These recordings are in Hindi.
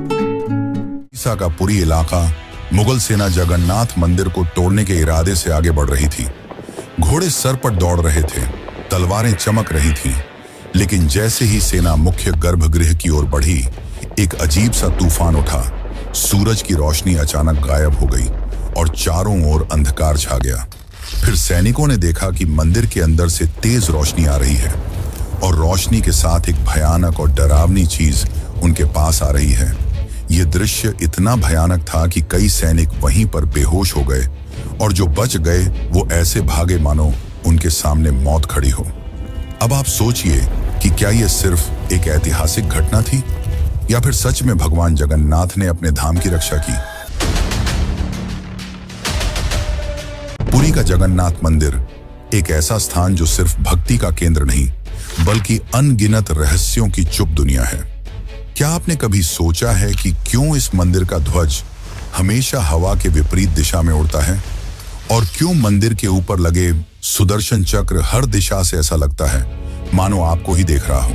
उड़ीसा का पुरी इलाका मुगल सेना जगन्नाथ मंदिर को तोड़ने के इरादे से आगे बढ़ रही थी। घोड़े सर पर दौड़ रहे थे, तलवारें चमक रही थीं, लेकिन जैसे ही सेना मुख्य गर्भगृह की ओर बढ़ी, एक अजीब सा तूफान उठा। सूरज की रोशनी अचानक गायब हो गई और चारों ओर अंधकार छा गया। फिर सैनिकों ने देखा कि मंदिर के अंदर से तेज रोशनी आ रही है और रोशनी के साथ एक भयानक और डरावनी चीज उनके पास आ रही है। यह दृश्य इतना भयानक था कि कई सैनिक वहीं पर बेहोश हो गए और जो बच गए वो ऐसे भागे मानो उनके सामने मौत खड़ी हो। अब आप सोचिए कि क्या यह सिर्फ एक ऐतिहासिक घटना थी या फिर सच में भगवान जगन्नाथ ने अपने धाम की रक्षा की। पुरी का जगन्नाथ मंदिर एक ऐसा स्थान जो सिर्फ भक्ति का केंद्र नहीं बल्कि अनगिनत रहस्यों की चुप दुनिया है। क्या आपने कभी सोचा है कि क्यों इस मंदिर का ध्वज हमेशा हवा के विपरीत दिशा में उड़ता है और क्यों मंदिर के ऊपर लगे सुदर्शन चक्र हर दिशा से ऐसा लगता है मानो आपको ही देख रहा हो।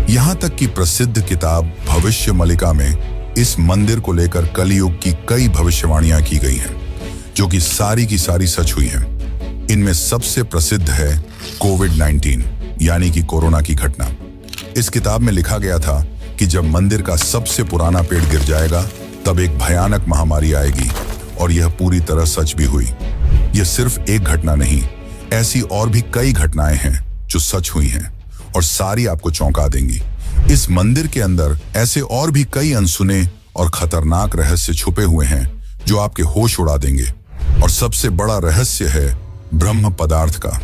यहाँ तक कि प्रसिद्ध किताब भविष्य मलिका में इस मंदिर को लेकर कलयुग की कई भविष्यवाणियां की गई हैं, जो कि सारी की सारी सच हुई हैं। इनमें सबसे प्रसिद्ध है कोविड-19 यानी कि कोरोना की घटना। इस किताब में लिखा गया था कि जब मंदिर का सबसे पुराना पेड़ गिर जाएगा तब एक भयानक महामारी आएगी, और यह पूरी तरह सच भी हुई। यह सिर्फ एक घटना नहीं, ऐसी और भी कई घटनाएं हैं जो सच हुई हैं और सारी आपको चौंका देंगी। इस मंदिर के अंदर ऐसे और भी कई अनसुने और खतरनाक रहस्य छुपे हुए हैं जो आपके होश उड़ा देंगे। और सबसे बड़ा रहस्य है ब्रह्म पदार्थ का,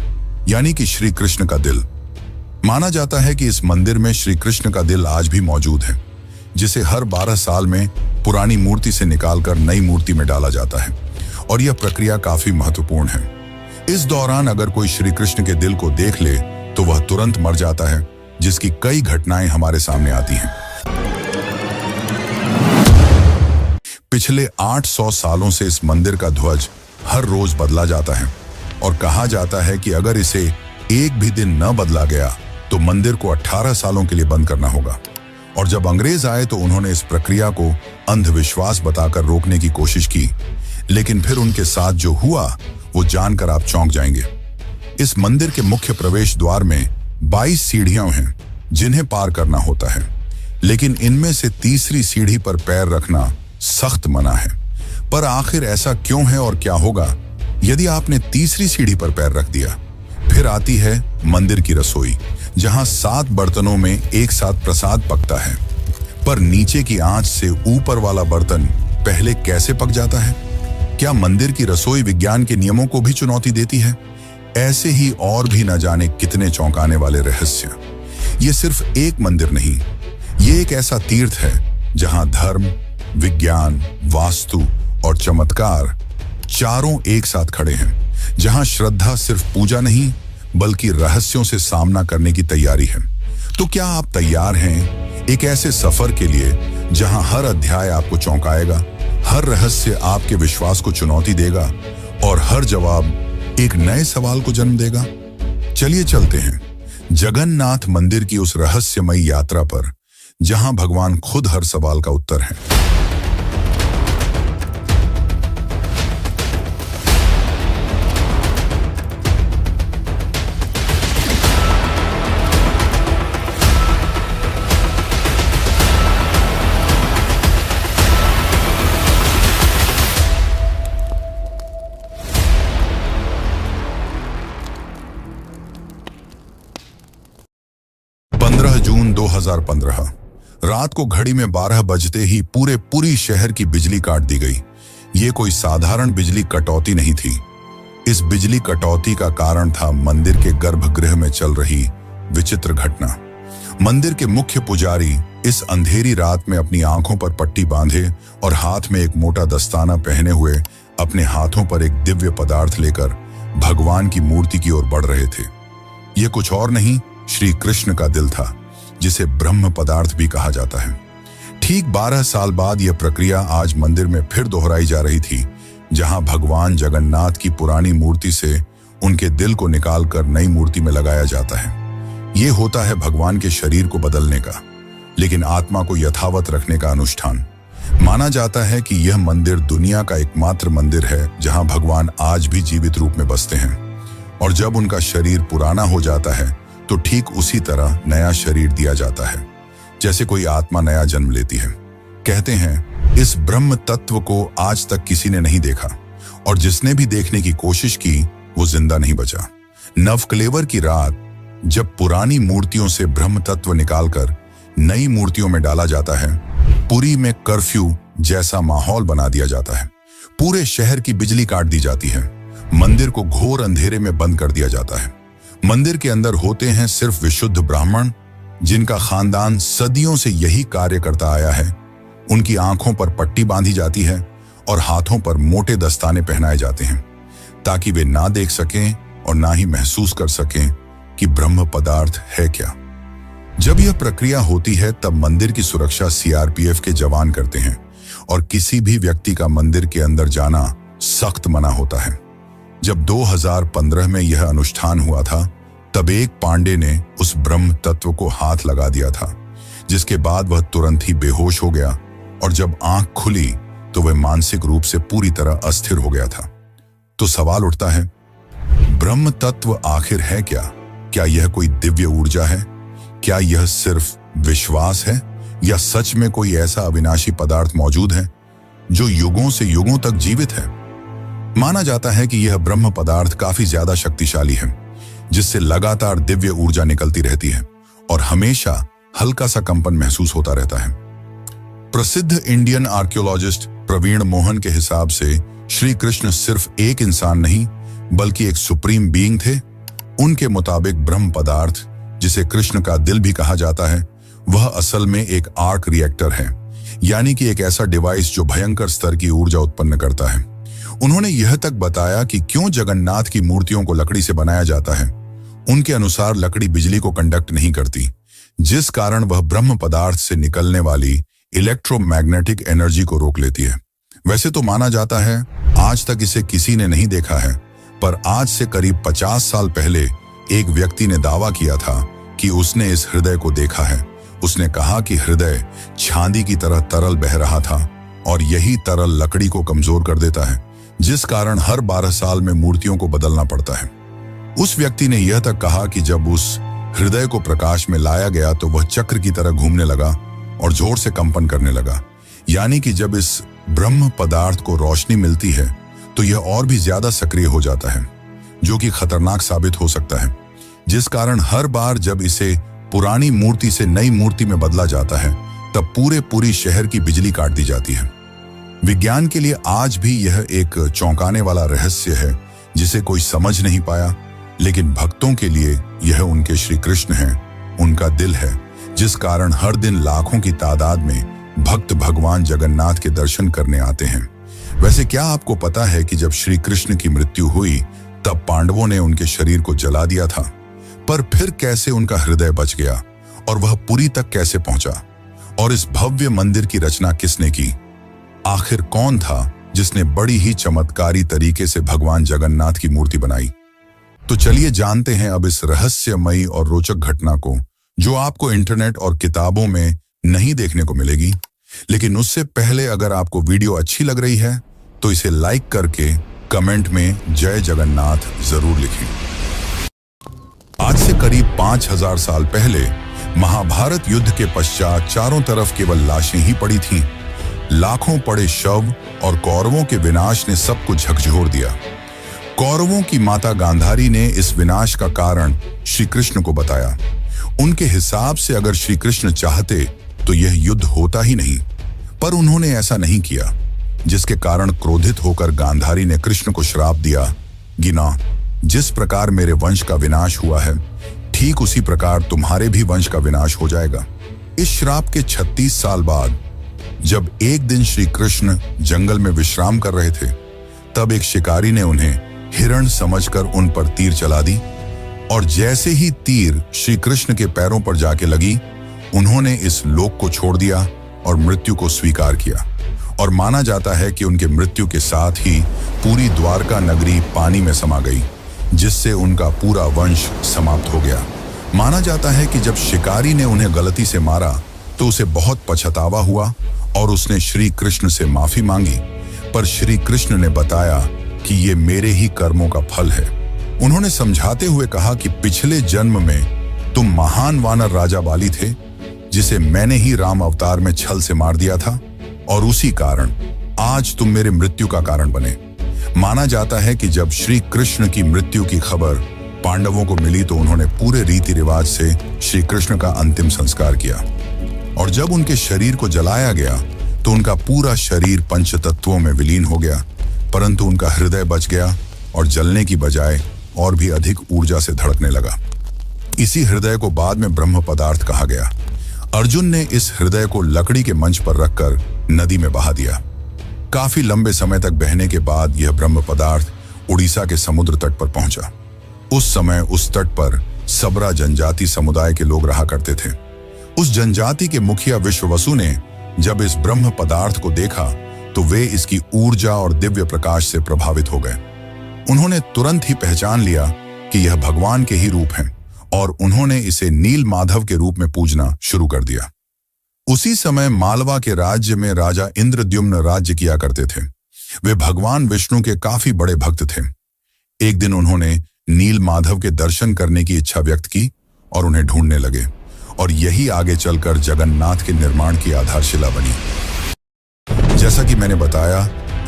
यानी कि श्री कृष्ण का दिल। माना जाता है कि इस मंदिर में श्री कृष्ण का दिल आज भी मौजूद है, जिसे हर 12 साल में पुरानी मूर्ति से निकालकर नई मूर्ति में डाला जाता है, और यह प्रक्रिया काफी महत्वपूर्ण है। इस दौरान अगर कोई श्री कृष्ण के दिल को देख ले तो वह तुरंत मर जाता है, जिसकी कई घटनाएं हमारे सामने आती हैं। पिछले 800 सालों से इस मंदिर का ध्वज हर रोज बदला जाता है और कहा जाता है कि अगर इसे एक भी दिन न बदला गया तो मंदिर को 18 सालों के लिए बंद करना होगा। और जब अंग्रेज आए तो उन्होंने इस प्रक्रिया को अंधविश्वास बताकर रोकने की कोशिश की, लेकिन फिर उनके साथ जो हुआ वो जानकर आप चौंक जाएंगे। इस मंदिर के मुख्य प्रवेश द्वार में 22 सीढ़ियां हैं जिन्हें पार करना होता है, लेकिन इनमें से तीसरी सीढ़ी पर पैर रखना सख्त मना है। पर आखिर ऐसा क्यों है और क्या होगा यदि आपने तीसरी सीढ़ी पर पैर रख दिया? फिर आती है मंदिर की रसोई, जहां 7 बर्तनों में एक साथ प्रसाद पकता है। पर नीचे की आंच से ऊपर वाला बर्तन पहले कैसे पक जाता है? क्या मंदिर की रसोई विज्ञान के नियमों को भी चुनौती देती है? ऐसे ही और भी न जाने कितने चौंकाने वाले रहस्य। ये सिर्फ एक मंदिर नहीं, ये एक ऐसा तीर्थ है जहां धर्म, विज्ञान, वास्तु और चमत्कार चारों एक साथ खड़े हैं, जहां श्रद्धा सिर्फ पूजा नहीं बल्कि रहस्यों से सामना करने की तैयारी है। तो क्या आप तैयार हैं एक ऐसे सफर के लिए जहां हर अध्याय आपको चौंकाएगा, हर रहस्य आपके विश्वास को चुनौती देगा और हर जवाब एक नए सवाल को जन्म देगा? चलिए चलते हैं जगन्नाथ मंदिर की उस रहस्यमयी यात्रा पर, जहां भगवान खुद हर सवाल का उत्तर है। जून 2015 रात को घड़ी में 12 बजते ही पूरी शहर की बिजली काट दी गई। ये कोई साधारण बिजली कटौती नहीं थी। इस बिजली कटौती का कारण था मंदिर के गर्भगृह में चल रही विचित्र घटना। मंदिर के मुख्य पुजारी इस अंधेरी रात में अपनी आंखों पर पट्टी बांधे और हाथ में एक मोटा दस्ताना पहने हुए अपने हाथों पर एक दिव्य पदार्थ लेकर भगवान की मूर्ति की ओर बढ़ रहे थे। यह कुछ और नहीं, श्री कृष्ण का दिल था, जिसे ब्रह्म पदार्थ भी कहा जाता है। ठीक 12 साल बाद यह प्रक्रिया आज मंदिर में फिर दोहराई जा रही थी, जहां भगवान जगन्नाथ की पुरानी मूर्ति से उनके दिल को निकालकर नई मूर्ति में लगाया जाता है। ये होता है भगवान के शरीर को बदलने का, लेकिन आत्मा को यथावत रखने का अनुष्ठान। माना जाता है कि यह मंदिर दुनिया का एकमात्र मंदिर है जहां भगवान आज भी जीवित रूप में बसते हैं, और जब उनका शरीर पुराना हो जाता है तो ठीक उसी तरह नया शरीर दिया जाता है जैसे कोई आत्मा नया जन्म लेती है। कहते हैं इस ब्रह्म तत्व को आज तक किसी ने नहीं देखा, और जिसने भी देखने की कोशिश की वो जिंदा नहीं बचा। नवकलेवर की रात जब पुरानी मूर्तियों से ब्रह्म तत्व निकालकर नई मूर्तियों में डाला जाता है, पुरी में कर्फ्यू जैसा माहौल बना दिया जाता है। पूरे शहर की बिजली काट दी जाती है, मंदिर को घोर अंधेरे में बंद कर दिया जाता है। मंदिर के अंदर होते हैं सिर्फ विशुद्ध ब्राह्मण, जिनका खानदान सदियों से यही कार्य करता आया है। उनकी आंखों पर पट्टी बांधी जाती है और हाथों पर मोटे दस्ताने पहनाए जाते हैं ताकि वे ना देख सकें और ना ही महसूस कर सकें कि ब्रह्म पदार्थ है क्या। जब यह प्रक्रिया होती है तब मंदिर की सुरक्षा सीआरपीएफ के जवान करते हैं और किसी भी व्यक्ति का मंदिर के अंदर जाना सख्त मना होता है। जब 2015 में यह अनुष्ठान हुआ था तब एक पांडे ने उस ब्रह्म तत्व को हाथ लगा दिया था, जिसके बाद वह तुरंत ही बेहोश हो गया, और जब आंख खुली तो वह मानसिक रूप से पूरी तरह अस्थिर हो गया था। तो सवाल उठता है, ब्रह्म तत्व आखिर है क्या? क्या यह कोई दिव्य ऊर्जा है? क्या यह सिर्फ विश्वास है, या सच में कोई ऐसा अविनाशी पदार्थ मौजूद है जो युगों से युगों तक जीवित है? माना जाता है कि यह ब्रह्म पदार्थ काफी ज्यादा शक्तिशाली है, जिससे लगातार दिव्य ऊर्जा निकलती रहती है और हमेशा हल्का सा कंपन महसूस होता रहता है। प्रसिद्ध इंडियन आर्कियोलॉजिस्ट प्रवीण मोहन के हिसाब से श्री कृष्ण सिर्फ एक इंसान नहीं बल्कि एक सुप्रीम बीइंग थे। उनके मुताबिक ब्रह्म पदार्थ, जिसे कृष्ण का दिल भी कहा जाता है, वह असल में एक आर्क रिएक्टर है, यानी कि एक ऐसा डिवाइस जो भयंकर स्तर की ऊर्जा उत्पन्न करता है। उन्होंने यह तक बताया कि क्यों जगन्नाथ की मूर्तियों को लकड़ी से बनाया जाता है। उनके अनुसार लकड़ी बिजली को कंडक्ट नहीं करती, जिस कारण वह ब्रह्म पदार्थ से निकलने वाली इलेक्ट्रोमैग्नेटिक एनर्जी को रोक लेती है। वैसे तो माना जाता है आज तक इसे किसी ने नहीं देखा है, पर आज से करीब 50 साल पहले एक व्यक्ति ने दावा किया था कि उसने इस हृदय को देखा है। उसने कहा कि हृदय चांदी की तरह तरल बह रहा था और यही तरल लकड़ी को कमजोर कर देता है, जिस कारण हर 12 साल में मूर्तियों को बदलना पड़ता है। उस व्यक्ति ने यह तक कहा कि जब उस हृदय को प्रकाश में लाया गया तो वह चक्र की तरह घूमने लगा और जोर से कंपन करने लगा, यानी कि जब इस ब्रह्म पदार्थ को रोशनी मिलती है तो यह और भी ज्यादा सक्रिय हो जाता है, जो कि खतरनाक साबित हो सकता है। जिस कारण हर बार जब इसे पुरानी मूर्ति से नई मूर्ति में बदला जाता है तब पूरी शहर की बिजली काट दी जाती है। विज्ञान के लिए आज भी यह एक चौंकाने वाला रहस्य है जिसे कोई समझ नहीं पाया, लेकिन भक्तों के लिए यह उनके श्री कृष्ण हैं, उनका दिल है, जिस कारण हर दिन लाखों की तादाद में भक्त भगवान जगन्नाथ के दर्शन करने आते हैं। वैसे क्या आपको पता है कि जब श्री कृष्ण की मृत्यु हुई तब पांडवों ने उनके शरीर को जला दिया था, पर फिर कैसे उनका हृदय बच गया और वह पुरी तक कैसे पहुंचा? और इस भव्य मंदिर की रचना किसने की? आखिर कौन था जिसने बड़ी ही चमत्कारी तरीके से भगवान जगन्नाथ की मूर्ति बनाई? तो चलिए जानते हैं अब इस रहस्यमयी और रोचक घटना को, जो आपको इंटरनेट और किताबों में नहीं देखने को मिलेगी। लेकिन उससे पहले अगर आपको वीडियो अच्छी लग रही है तो इसे लाइक करके कमेंट में जय जगन्नाथ जरूर लिखें। आज से करीब 5000 साल पहले महाभारत युद्ध के पश्चात चारों तरफ केवल लाशें ही पड़ी थीं। लाखों पड़े शव और कौरवों के विनाश ने सबको झकझोर दिया। कौरवों की माता गांधारी ने इस विनाश का कारण श्री कृष्ण को बताया। उनके हिसाब से अगर श्री कृष्ण चाहते तो यह युद्ध होता ही नहीं, पर उन्होंने ऐसा नहीं किया, जिसके कारण क्रोधित होकर गांधारी ने कृष्ण को श्राप दिया, गिना, जिस प्रकार मेरे वंश का विनाश हुआ है ठीक उसी प्रकार तुम्हारे भी वंश का विनाश हो जाएगा। इस श्राप के 36 साल बाद जब एक दिन श्री कृष्ण जंगल में विश्राम कर रहे थे, तब एक शिकारी ने उन्हें हिरण समझकर उन पर तीर चला दी, और जैसे ही तीर श्री कृष्ण के पैरों पर जाके लगी, उन्होंने इस लोक को छोड़ दिया और मृत्यु को स्वीकार किया। और माना जाता है कि उनके मृत्यु के साथ ही पूरी द्वारका नगरी पानी में समा गई, जिससे उनका पूरा वंश समाप्त हो गया। माना जाता है कि जब शिकारी ने उन्हें गलती से मारा तो उसे बहुत पछतावा हुआ और उसने श्री कृष्ण से माफी मांगी, पर श्री कृष्ण ने बताया कि ये मेरे ही कर्मों का फल है। उन्होंने समझाते हुए कहा कि पिछले जन्म में तुम महान वानर राजा बाली थे, जिसे मैंने ही राम अवतार में छल से मार दिया था, और उसी कारण आज तुम मेरे मृत्यु का कारण बने। माना जाता है कि जब श्री कृष्ण की मृत्यु की खबर पांडवों को मिली तो उन्होंने पूरे रीति रिवाज से श्री कृष्ण का अंतिम संस्कार किया, और जब उनके शरीर को जलाया गया तो उनका पूरा शरीर पंच तत्वों में विलीन हो गया, परंतु उनका हृदय बच गया और जलने की बजाय और भी अधिक ऊर्जा से धड़कने लगा। इसी हृदय को बाद में ब्रह्म पदार्थ कहा गया। अर्जुन ने इस हृदय को लकड़ी के मंच पर रखकर नदी में बहा दिया। काफी लंबे समय तक बहने के बाद यह ब्रह्म पदार्थ उड़ीसा के समुद्र तट पर पहुंचा। उस समय उस तट पर सबरा जनजाति समुदाय के लोग रहा करते थे। उस जनजाति के मुखिया विश्ववसु ने जब इस ब्रह्म पदार्थ को देखा तो वे इसकी ऊर्जा और दिव्य प्रकाश से प्रभावित हो गए। उन्होंने तुरंत ही पहचान लिया कि यह भगवान के ही रूप हैं, और उन्होंने इसे नील माधव के रूप में पूजना शुरू कर दिया। उसी समय मालवा के राज्य में राजा इंद्रद्युम्न राज्य किया करते थे। वे भगवान विष्णु के काफी बड़े भक्त थे। एक दिन उन्होंने नील माधव के दर्शन करने की इच्छा व्यक्त की और उन्हें ढूंढने लगे, और यही आगे चलकर जगन्नाथ के निर्माण की आधारशिला बनी। जैसा कि मैंने बताया,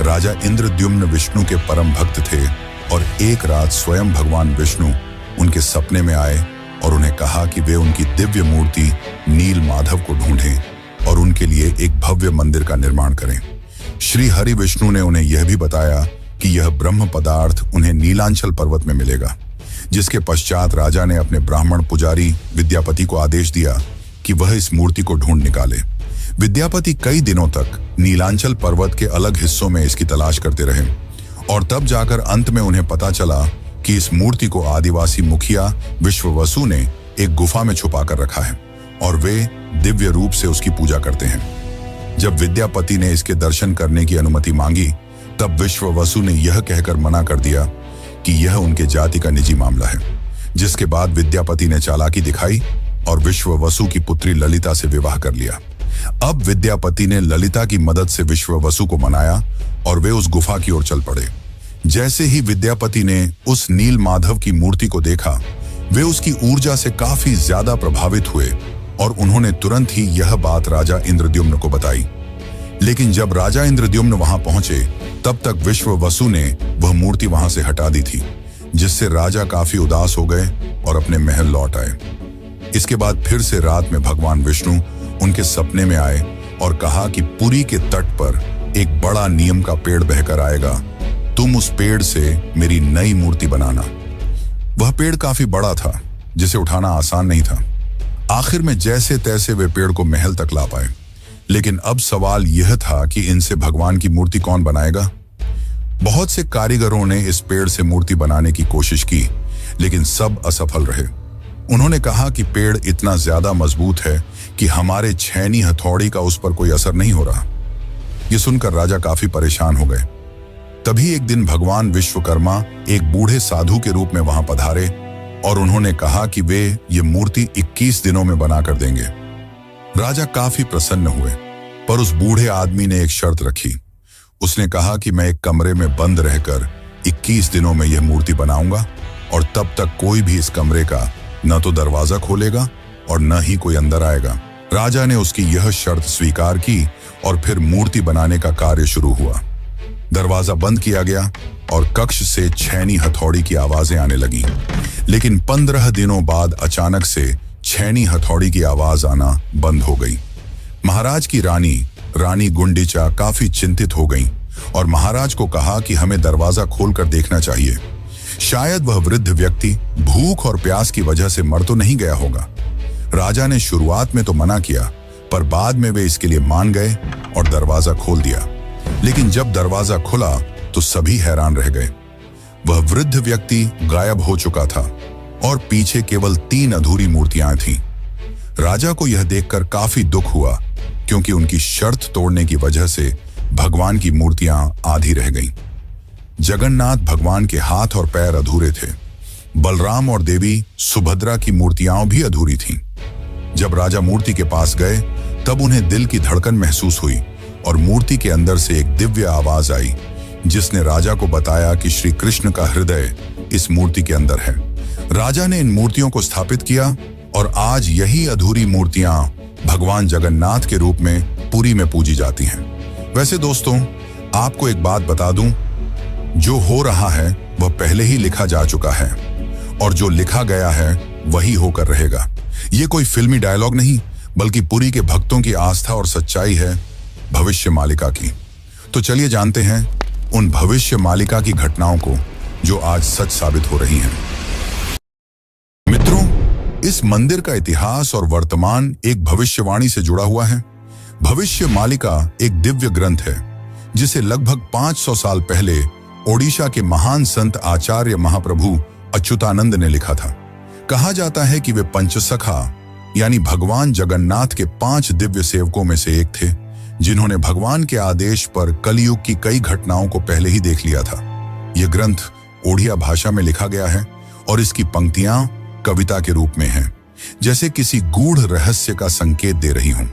राजा इंद्रद्युम्न विष्णु के परम भक्त थे, और एक रात स्वयं भगवान विष्णु उनके सपने में आए और उन्हें कहा कि वे उनकी दिव्य मूर्ति नील माधव को ढूंढें और उनके लिए एक भव्य मंदिर का निर्माण करें। श्री हरि विष्णु ने उन्हें यह भी बताया कि यह ब्रह्म पदार्थ उन्हें नीलांचल पर्वत में मिलेगा, जिसके पश्चात राजा ने अपने ब्राह्मण पुजारी विद्यापति को आदेश दिया कि वह इस मूर्ति को ढूंढ निकाले। विद्यापति कई दिनों तक नीलांचल पर्वत के अलग हिस्सों में इसकी तलाश करते रहे, और तब जाकर अंत में उन्हें पता चला कि इस मूर्ति को आदिवासी मुखिया विश्ववसु ने एक गुफा में छुपा कर रखा है, और वे दिव्य रूप से उसकी पूजा करते हैं। जब विद्यापति ने इसके दर्शन करने की अनुमति मांगी, तब विश्ववसु ने यह कहकर मना कर दिया कि यह उनके जाति का निजी मामला है। जिसके बाद विद्यापति ने चालाकी दिखाई और विश्ववसु की पुत्री ललिता से विवाह कर लिया। अब विद्यापति ने ललिता की मदद से विश्ववसु को मनाया और वे उस गुफा की ओर चल पड़े। जैसे ही विद्यापति ने उस नील माधव की मूर्ति को देखा, वे उसकी ऊर्जा से काफी ज्यादा प्रभावित हुए और उन्होंने तुरंत ही यह बात राजा इंद्रद्युम्न को बताई। लेकिन जब राजा इंद्रद्युम्न वहां पहुंचे, तब तक विश्ववसु ने वह मूर्ति वहां से हटा दी थी, जिससे राजा काफी उदास हो गए और अपने महल लौट आए। इसके बाद फिर से रात में भगवान विष्णु उनके सपने में आए और कहा कि पुरी के तट पर एक बड़ा नीम का पेड़ बहकर आएगा, तुम उस पेड़ से मेरी नई मूर्ति बनाना। वह पेड़ काफी बड़ा था, जिसे उठाना आसान नहीं था। आखिर में जैसे तैसे वे पेड़ को महल तक ला पाए, लेकिन अब सवाल यह था कि इनसे भगवान की मूर्ति कौन बनाएगा। बहुत से कारीगरों ने इस पेड़ से मूर्ति बनाने की कोशिश की, लेकिन सब असफल रहे। उन्होंने कहा कि पेड़ इतना ज्यादा मजबूत है कि हमारे छैनी हथौड़ी का उस पर कोई असर नहीं हो रहा। यह सुनकर राजा काफी परेशान हो गए। तभी एक दिन भगवान विश्वकर्मा एक बूढ़े साधु के रूप में वहां पधारे और उन्होंने कहा कि वे ये मूर्ति 21 दिनों में बनाकर देंगे। राजा काफी प्रसन्न हुए, पर उस बूढ़े आदमी ने एक शर्त रखी। उसने कहा कि मैं एक कमरे में बंद रहकर 21 दिनों में यह मूर्ति बनाऊंगा, और तब तक कोई भी इस कमरे का न तो दरवाजा खोलेगा और न ही कोई अंदर आएगा। राजा ने उसकी यह शर्त स्वीकार की और फिर मूर्ति बनाने का कार्य शुरू हुआ। दरवाजा बंद किया गया और कक्ष से छैनी हथौड़ी की आवाजें आने लगीं। लेकिन 15 दिनों बाद अचानक से छैनी हथौड़ी की आवाज आना बंद हो गई। महाराज की रानी गुंडीचा काफी चिंतित हो गईं और महाराज को कहा कि हमें दरवाजा खोलकर देखना चाहिए। शायद वह वृद्ध व्यक्ति भूख और प्यास की वजह से मर तो नहीं गया होगा। राजा ने शुरुआत में तो मना किया, पर बाद में वे इसके लिए मान गए और दरवाजा खोल दिया। लेकिन जब दरवाजा खुला तो सभी हैरान रह गए। वह वृद्ध व्यक्ति गायब हो चुका था और पीछे केवल 3 अधूरी मूर्तियां थीं। राजा को यह देखकर काफी दुख हुआ, क्योंकि उनकी शर्त तोड़ने की वजह से भगवान की मूर्तियां आधी रह गईं। जगन्नाथ भगवान के हाथ और पैर अधूरे थे। बलराम और देवी सुभद्रा की मूर्तियां भी अधूरी थीं। जब राजा मूर्ति के पास गए तब उन्हें दिल की धड़कन महसूस हुई और मूर्ति के अंदर से एक दिव्य आवाज आई, जिसने राजा को बताया कि श्री कृष्ण का हृदय इस मूर्ति के अंदर है। राजा ने इन मूर्तियों को स्थापित किया और आज यही अधूरी मूर्तियां भगवान जगन्नाथ के रूप में पुरी में पूजी जाती हैं। वैसे दोस्तों, आपको एक बात बता दूं, जो हो रहा है वह पहले ही लिखा जा चुका है और जो लिखा गया है वही होकर रहेगा। ये कोई फिल्मी डायलॉग नहीं, बल्कि पुरी के भक्तों की आस्था और सच्चाई है भविष्य मालिका की। तो चलिए जानते हैं उन भविष्य मालिका की घटनाओं को जो आज सच साबित हो रही हैं। मित्रों, इस मंदिर का इतिहास और वर्तमान एक भविष्यवाणी से जुड़ा हुआ है। भविष्य मालिका एक दिव्य ग्रंथ है जिसे लगभग 500 साल पहले ओडिशा के महान संत आचार्य महाप्रभु अच्युतानंद ने लिखा था। कहा जाता है कि वे पंचसखा यानी भगवान जगन्नाथ के 5 दिव्य सेवकों में से एक थे, जिन्होंने भगवान के आदेश पर कलयुग की कई घटनाओं को पहले ही देख लिया था। यह ग्रंथ ओडिया भाषा में लिखा गया है और इसकी पंक्तियां कविता के रूप में हैं, जैसे किसी गूढ़ रहस्य का संकेत दे रही हूं।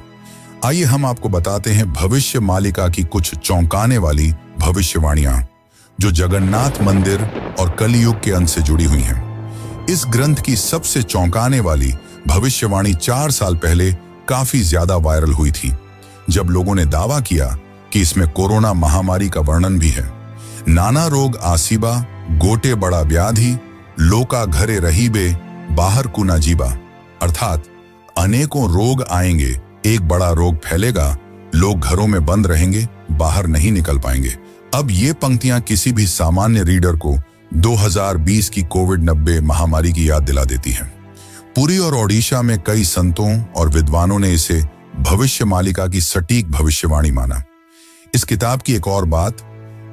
आइए हम आपको बताते हैं भविष्य मालिका की कुछ चौंकाने वाली भविष्यवाणियां जो जगन्नाथ मंदिर और कलयुग के अंत से जुड़ी हुई हैं। इस ग्रंथ की सबसे चौंकाने वाली भविष्यवाणी 4 साल पहले काफी ज्यादा वायरल हुई थी, जब लोगों ने दावा किया कि इसमें कोरोना महामारी का वर्णन भी है। नाना रोग आसीबा, गोटे बड़ा व्याधि, लोका घरे रहीबे, बाहर कुना जीबा, अर्थात अनेकों रोग आएंगे, एक बड़ा रोग फैलेगा, लोग घरों में बंद रहेंगे, बाहर नहीं निकल पाएंगे। अब ये पंक्तियां किसी भी सामान्य रीडर को 2020 की कोविड-19 महामारी की याद दिला देती हैं। पुरी और ओडिशा में कई संतों और विद्वानों ने इसे भविष्य मालिका की सटीक भविष्यवाणी माना। इस किताब की एक और बात,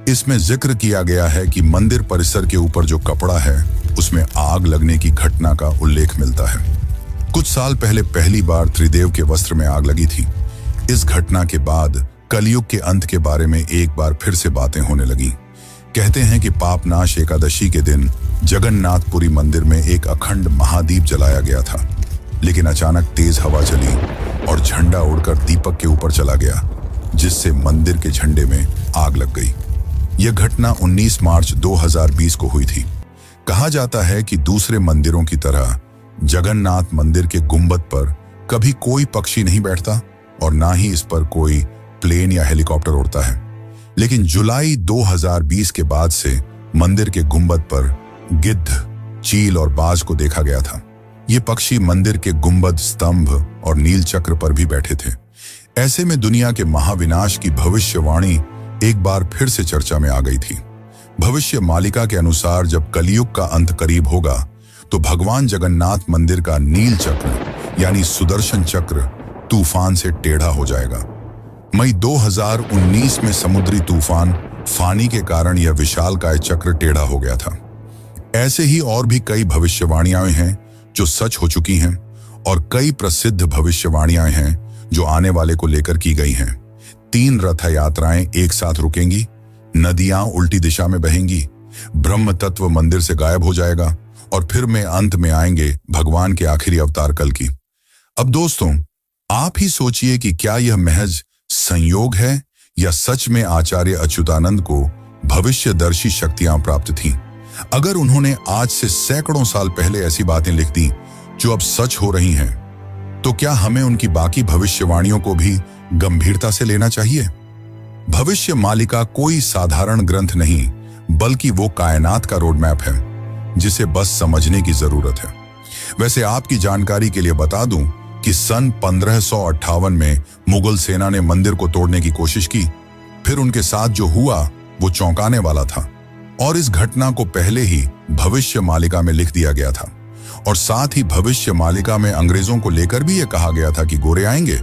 इसमें जिक्र किया गया है कि मंदिर परिसर के ऊपर जो कपड़ा है उसमें आग लगने की घटना का उल्लेख मिलता है। कुछ साल पहले पहली बार त्रिदेव के वस्त्र में आग लगी थी। इस घटना के बाद कलयुग के अंत के बारे में एक बार फिर से बातें होने लगी। कहते हैं कि पापनाश एकादशी के दिन जगन्नाथपुरी मंदिर में एक अखंड महादीप जलाया गया था, लेकिन अचानक तेज हवा चली और झंडा उड़कर दीपक के ऊपर चला गया, जिससे मंदिर के झंडे में आग लग गई। यह घटना 19 मार्च 2020 को हुई थी। कहा जाता है कि दूसरे मंदिरों की तरह जगन्नाथ मंदिर के गुंबद पर कभी कोई पक्षी नहीं बैठता और ना ही इस पर कोई प्लेन या हेलीकॉप्टर उड़ता है, लेकिन जुलाई 2020 के बाद से मंदिर के गुंबद पर गिद्ध, चील और बाज को देखा गया था। ये पक्षी मंदिर के गुंबद, स्तंभ और नील चक्र पर भी बैठे थे। ऐसे में दुनिया के महाविनाश की भविष्यवाणी एक बार फिर से चर्चा में आ गई थी। भविष्य मालिका के अनुसार जब कलयुग का अंत करीब होगा तो भगवान जगन्नाथ मंदिर का नील चक्र यानी सुदर्शन चक्र तूफान से टेढ़ा हो जाएगा। मई 2019 में समुद्री तूफान फानी के कारण यह विशालकाय चक्र टेढ़ा हो गया था। ऐसे ही और भी कई भविष्यवाणियां हैं जो सच हो चुकी हैं और कई प्रसिद्ध भविष्यवाणियां हैं जो आने वाले को लेकर की गई हैं। 3 रथ यात्राएं एक साथ रुकेंगी, नदियां उल्टी दिशा में बहेंगी, ब्रह्म तत्व मंदिर से गायब हो जाएगा और फिर में अंत में आएंगे भगवान के आखिरी अवतार कल की। अब दोस्तों, आप ही सोचिए कि क्या यह महज संयोग है या सच में आचार्य अच्युतानंद को भविष्यदर्शी शक्तियां प्राप्त थीं। अगर उन्होंने आज से सैकड़ों साल पहले ऐसी बातें लिख दी जो अब सच हो रही हैं, तो क्या हमें उनकी बाकी भविष्यवाणियों को भी गंभीरता से लेना चाहिए? भविष्य मालिका कोई साधारण ग्रंथ नहीं, बल्कि वो कायनात का रोडमैप है जिसे बस समझने की जरूरत है। वैसे आपकी जानकारी के लिए बता दूं कि सन 1558 में मुगल सेना ने मंदिर को तोड़ने की कोशिश की। फिर उनके साथ जो हुआ वो चौंकाने वाला था और इस घटना को पहले ही भविष्य मालिका में लिख दिया गया था। और साथ ही भविष्य मालिका में अंग्रेजों को लेकर भी यह कहा गया था कि गोरे आएंगे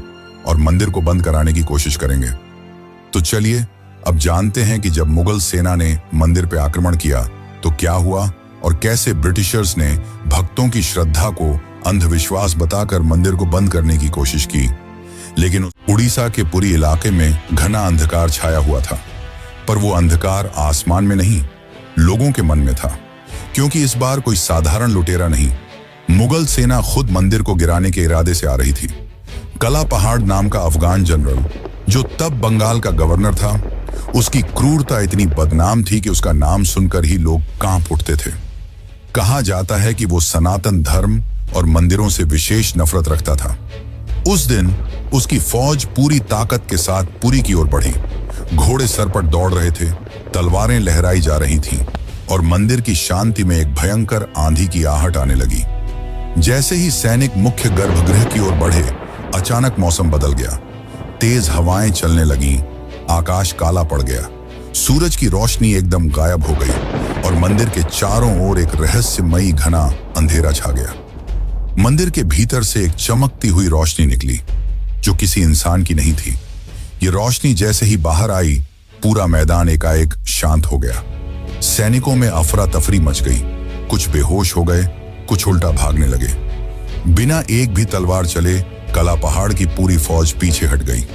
और मंदिर को बंद कराने की कोशिश करेंगे। तो चलिए अब जानते हैं कि जब मुगल सेना ने मंदिर पर आक्रमण किया तो क्या हुआ और कैसे ब्रिटिशर्स ने भक्तों की श्रद्धा को अंधविश्वास बताकर मंदिर को बंद करने की कोशिश की। लेकिन उड़ीसा के पुरी इलाके में घना अंधकार छाया हुआ था, पर वो अंधकार आसमान में नहीं, लोगों के मन में था। क्योंकि इस बार कोई साधारण लुटेरा नहीं, मुगल सेना खुद मंदिर को गिराने के इरादे से आ रही थी। कला पहाड़ नाम का अफगान जनरल, जो तब बंगाल का गवर्नर था, उसकी क्रूरता इतनी बदनाम थी कि उसका नाम सुनकर ही लोग कांप उठते थे। कहा जाता है कि वो सनातन धर्म और मंदिरों से विशेष नफरत रखता था। उस दिन उसकी फौज पूरी ताकत के साथ पुरी की ओर बढ़ी। घोड़े सर पर दौड़ रहे थे, तलवारें लहराई जा रही थीं और मंदिर की शांति में एक भयंकर आंधी की आहट आने लगी। जैसे ही सैनिक मुख्य गर्भगृह की ओर बढ़े, अचानक मौसम बदल गया। तेज हवाएं चलने लगीं, आकाश काला पड़ गया, सूरज की रोशनी एकदम गायब हो गई और मंदिर के चारों ओर एक रहस्यमयी घना अंधेरा छा गया। मंदिर के भीतर से एक चमकती हुई रोशनी निकली, जो किसी इंसान की नहीं थी। ये रोशनी जैसे ही बाहर आई, पूरा मैदान एकाएक शांत हो गया। सैनिकों में अफरा तफरी मच गई, कुछ बेहोश हो गए, कुछ उल्टा भागने लगे। बिना एक भी तलवार चले कला पहाड़ की पूरी फौज पीछे हट गई।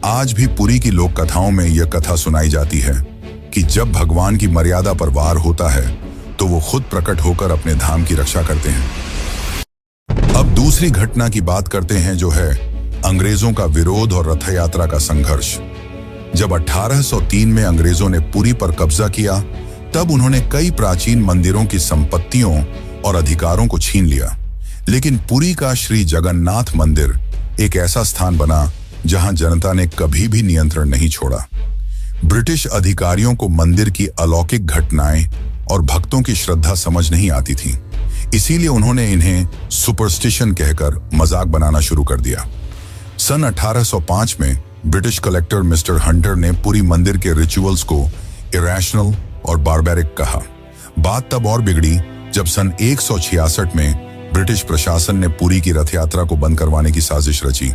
आज भी पुरी की लोक कथाओं में यह कथा सुनाई जाती है कि जब भगवान की मर्यादा पर वार होता है तो वो खुद प्रकट होकर अपने धाम की रक्षा करते हैं। अब दूसरी घटना की बात करते हैं, जो है अंग्रेजों का विरोध और रथ यात्रा का संघर्ष। जब 1803 में अंग्रेजों ने पुरी पर कब्जा किया, तब उन्होंने कई प्राचीन मंदिरों की संपत्तियों और अधिकारों को छीन लिया। लेकिन पुरी का श्री जगन्नाथ मंदिर एक ऐसा स्थान बना जहां जनता ने कभी भी नियंत्रण नहीं छोड़ा। ब्रिटिश अधिकारियों को मंदिर की अलौकिक घटनाएं और भक्तों की श्रद्धा समझ नहीं आती थी, इसीलिए उन्होंने इन्हें सुपरस्टिशन कहकर मजाक बनाना शुरू कर दिया। सन 1805 में ब्रिटिश कलेक्टर मिस्टर हंटर ने पुरी मंदिर के रिचुअल्स को इरेशनल और बारबैरिक कहा। बात तब और बिगड़ी जब सन 166 में ब्रिटिश प्रशासन ने पुरी की रथ यात्रा को बंद करवाने की साजिश रची।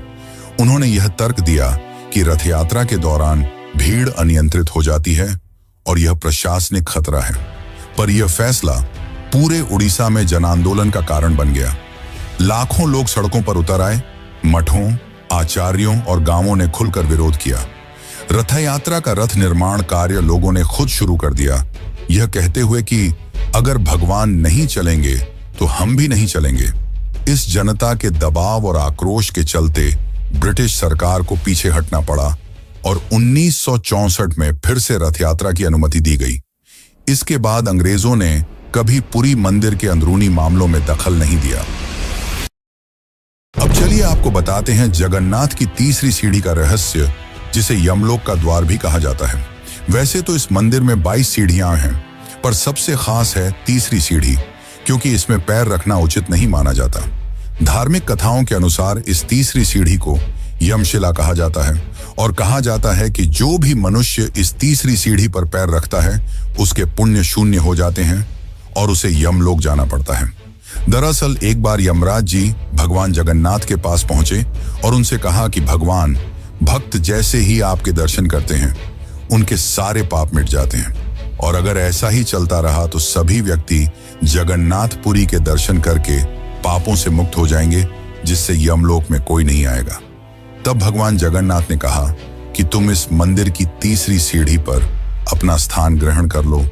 उन्होंने यह तर्क दिया कि रथ यात्रा के दौरान भीड़ अनियंत्रित हो जाती है और यह प्रशासनिक खतरा है। पर यह फैसला पूरे उड़ीसा में जन आंदोलन का कारण बन गया। लाखों लोग सड़कों पर उतर आए, मठों, आचार्यों और गांवों ने खुलकर विरोध किया। रथ यात्रा का रथ निर्माण कार्य लोगों ने खुद शुरू कर दिया, यह कहते हुए कि अगर भगवान नहीं चलेंगे तो हम भी नहीं चलेंगे। इस जनता के दबाव और आक्रोश के चलते ब्रिटिश सरकार को पीछे हटना पड़ा और 1964 में फिर से रथ यात्रा की अनुमति दी गई। इसके बाद अंग्रेजों ने कभी पुरी मंदिर के अंदरूनी मामलों में दखल नहीं दिया। अब चलिए आपको बताते हैं जगन्नाथ की तीसरी सीढ़ी का रहस्य, जिसे यमलोक का द्वार भी कहा जाता है। वैसे तो इस मंदिर में 22 सीढ़ियां हैं, पर सबसे खास है तीसरी सीढ़ी, क्योंकि इसमें पैर रखना उचित नहीं माना जाता। धार्मिक कथाओं के अनुसार इस तीसरी सीढ़ी को यमशिला कहा जाता है और कहा जाता है कि जो भी मनुष्य इस तीसरी सीढ़ी पर पैर रखता है, उसके पुण्य शून्य हो जाते हैं और उसे यमलोक जाना पड़ता है। दरअसल एक बार यमराज जी भगवान जगन्नाथ के पास पहुंचे और उनसे कहा कि भगवान, भक्त जैसे ही आपके दर्शन करते हैं उनके सारे पाप मिट जाते हैं, और अगर ऐसा ही चलता रहा तो सभी व्यक्ति जगन्नाथपुरी के दर्शन करके पापों से मुक्त हो जाएंगे, जिससे यमलोक में कोई नहीं आएगा। तब भगवान जगन्नाथ ने कहा कि तुम इस मंदिर की तीसरी सीढ़ी पर अपना स्थान ग्रहण कर लो,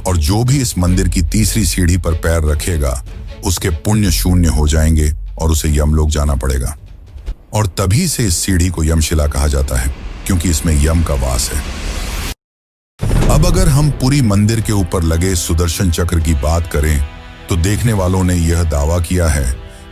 और जो भी इस मंदिर की तीसरी सीढ़ी पर पैर रखेगा उसके पुण्य शून्य हो जाएंगे और उसे यमलोक जाना पड़ेगा। और तभी से इस सीढ़ी को यमशिला कहा जाता है, क्योंकि इसमें यम का वास है। अब अगर हम पुरी मंदिर के ऊपर लगे सुदर्शन चक्र की बात करें, तो देखने वालों ने यह दावा किया है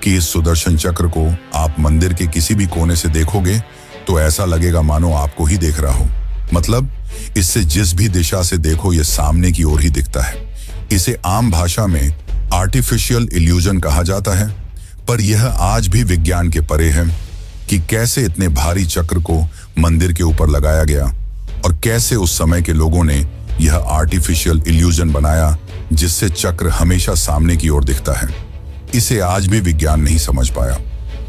कि इस सुदर्शन चक्र को आप मंदिर के किसी भी कोने से देखोगे तो ऐसा लगेगा मानो आपको ही देख रहा हो। मतलब इससे जिस भी दिशा से देखो यह सामने की ओर ही दिखता है। इसे आम भाषा में आर्टिफिशियल इल्यूजन कहा जाता है, पर यह आज भी विज्ञान के परे है कि कैसे इतने भारी चक्र को मंदिर के ऊपर लगाया गया और कैसे उस समय के लोगों ने यह आर्टिफिशियल इल्यूजन बनाया जिससे चक्र हमेशा सामने की ओर दिखता है। इसे आज भी विज्ञान नहीं समझ पाया,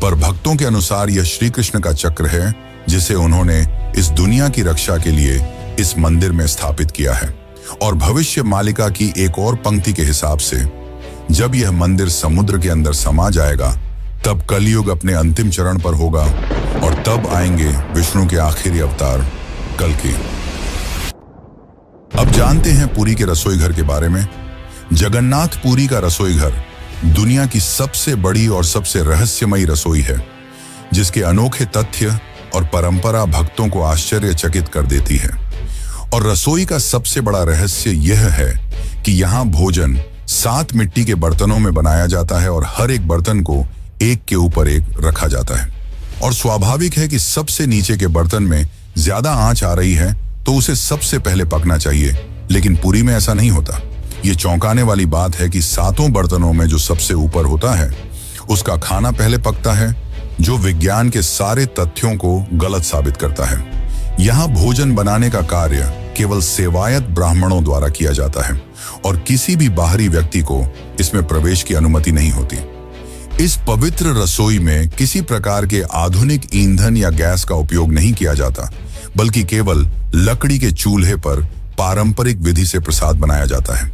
पर भक्तों के अनुसार यह श्री कृष्ण का चक्र है जिसे उन्होंने इस दुनिया की रक्षा के लिए इस मंदिर में स्थापित किया है। और भविष्य मालिका की एक और पंक्ति के हिसाब से जब यह मंदिर समुद्र के अंदर समा जाएगा, तब कलयुग अपने अंतिम चरण पर होगा और तब आएंगे विष्णु के आखिरी अवतार कल्कि। अब जानते हैं पुरी के रसोई घर के बारे में। जगन्नाथपुरी का रसोई घर दुनिया की सबसे बड़ी और सबसे रहस्यमयी रसोई है, जिसके अनोखे तथ्य और परंपरा भक्तों को आश्चर्यचकित कर देती है। और रसोई का सबसे बड़ा रहस्य यह है कि यहाँ भोजन 7 मिट्टी के बर्तनों में बनाया जाता है और हर एक बर्तन को एक के ऊपर एक रखा जाता है। और स्वाभाविक है कि सबसे नीचे के बर्तन में ज्यादा आंच आ रही है तो उसे सबसे पहले पकना चाहिए, लेकिन पुरी में ऐसा नहीं होता। ये चौंकाने वाली बात है कि 7 बर्तनों में जो सबसे ऊपर होता है उसका खाना पहले पकता है, जो विज्ञान के सारे तथ्यों को गलत साबित करता है। यहाँ भोजन बनाने का कार्य केवल सेवायत ब्राह्मणों द्वारा किया जाता है और किसी भी बाहरी व्यक्ति को इसमें प्रवेश की अनुमति नहीं होती। इस पवित्र रसोई में किसी प्रकार के आधुनिक ईंधन या गैस का उपयोग नहीं किया जाता, बल्कि केवल लकड़ी के चूल्हे पर पारंपरिक विधि से प्रसाद बनाया जाता है।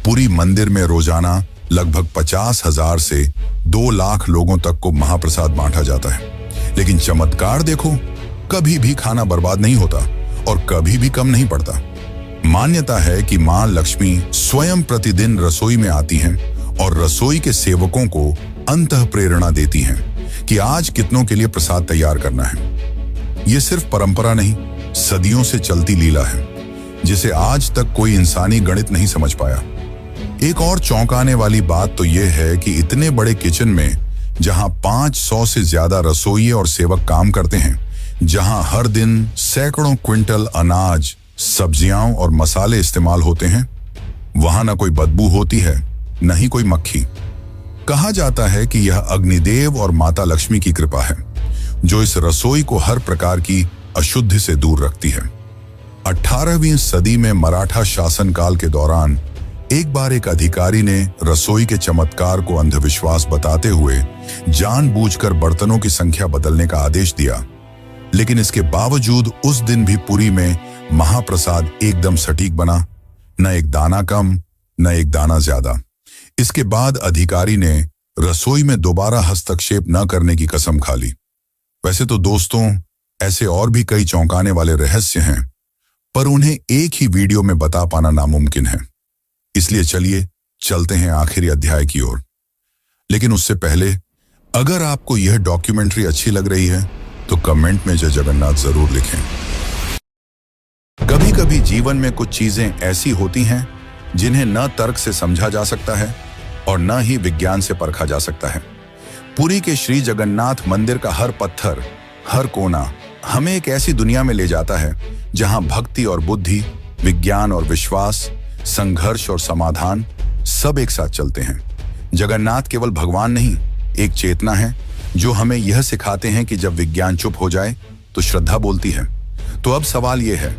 पूरी मंदिर में रोजाना लगभग 50,000 से 2 लाख लोगों तक को महाप्रसाद बांटा जाता है। लेकिन चमत्कार देखो, कभी भी खाना बर्बाद नहीं होता और कभी भी कम नहीं पड़ता। मान्यता है कि मां लक्ष्मी स्वयं प्रतिदिन रसोई में आती हैं और रसोई के सेवकों को अंतः प्रेरणा देती हैं कि आज कितनों के लिए प्रसाद तैयार करना है। ये सिर्फ परंपरा नहीं, सदियों से चलती लीला है जिसे आज तक कोई इंसानी गणित नहीं समझ पाया। एक और चौंकाने वाली बात तो यह है कि इतने बड़े किचन में जहां 500 से ज्यादा रसोइये और सेवक काम करते हैं, जहां हर दिन सैकड़ों क्विंटल अनाज, सब्जियां और मसाले इस्तेमाल होते हैं, वहां न कोई बदबू होती है न ही कोई मक्खी। कहा जाता है कि यह अग्निदेव और माता लक्ष्मी की कृपा है जो इस रसोई को हर प्रकार की अशुद्धि से दूर रखती है। 18वीं सदी में मराठा शासनकाल के दौरान एक बार एक अधिकारी ने रसोई के चमत्कार को अंधविश्वास बताते हुए जानबूझकर बर्तनों की संख्या बदलने का आदेश दिया। लेकिन इसके बावजूद उस दिन भी पुरी में महाप्रसाद एकदम सटीक बना, न एक दाना कम न एक दाना ज्यादा। इसके बाद अधिकारी ने रसोई में दोबारा हस्तक्षेप न करने की कसम खा ली। वैसे तो दोस्तों, ऐसे और भी कई चौंकाने वाले रहस्य हैं, पर उन्हें एक ही वीडियो में बता पाना नामुमकिन है। इसलिए चलिए चलते हैं आखिरी अध्याय की ओर। लेकिन उससे पहले, अगर आपको यह डॉक्यूमेंट्री अच्छी लग रही है तो कमेंट में जय जगन्नाथ जरूर लिखें। कभी कभी जीवन में कुछ चीजें ऐसी होती हैं जिन्हें न तर्क से समझा जा सकता है और न ही विज्ञान से परखा जा सकता है। पुरी के श्री जगन्नाथ मंदिर का हर पत्थर, हर कोना हमें एक ऐसी दुनिया में ले जाता है जहां भक्ति और बुद्धि, विज्ञान और विश्वास, संघर्ष और समाधान सब एक साथ चलते हैं। जगन्नाथ केवल भगवान नहीं, एक चेतना है जो हमें यह सिखाते हैं कि जब विज्ञान चुप हो जाए तो श्रद्धा बोलती है। तो अब सवाल यह है,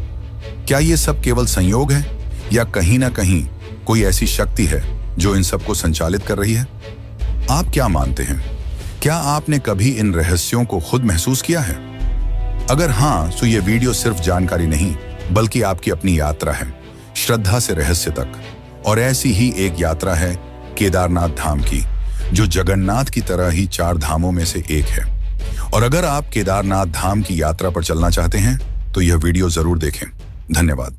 क्या ये सब केवल संयोग है या कहीं ना कहीं कोई ऐसी शक्ति है जो इन सबको संचालित कर रही है? आप क्या मानते हैं? क्या आपने कभी इन रहस्यों को खुद महसूस किया है? अगर हाँ, तो ये वीडियो सिर्फ जानकारी नहीं बल्कि आपकी अपनी यात्रा है, श्रद्धा से रहस्य तक। और ऐसी ही एक यात्रा है केदारनाथ धाम की, जो जगन्नाथ की तरह ही 4 धामों में से एक है। और अगर आप केदारनाथ धाम की यात्रा पर चलना चाहते हैं तो यह वीडियो जरूर देखें। धन्यवाद।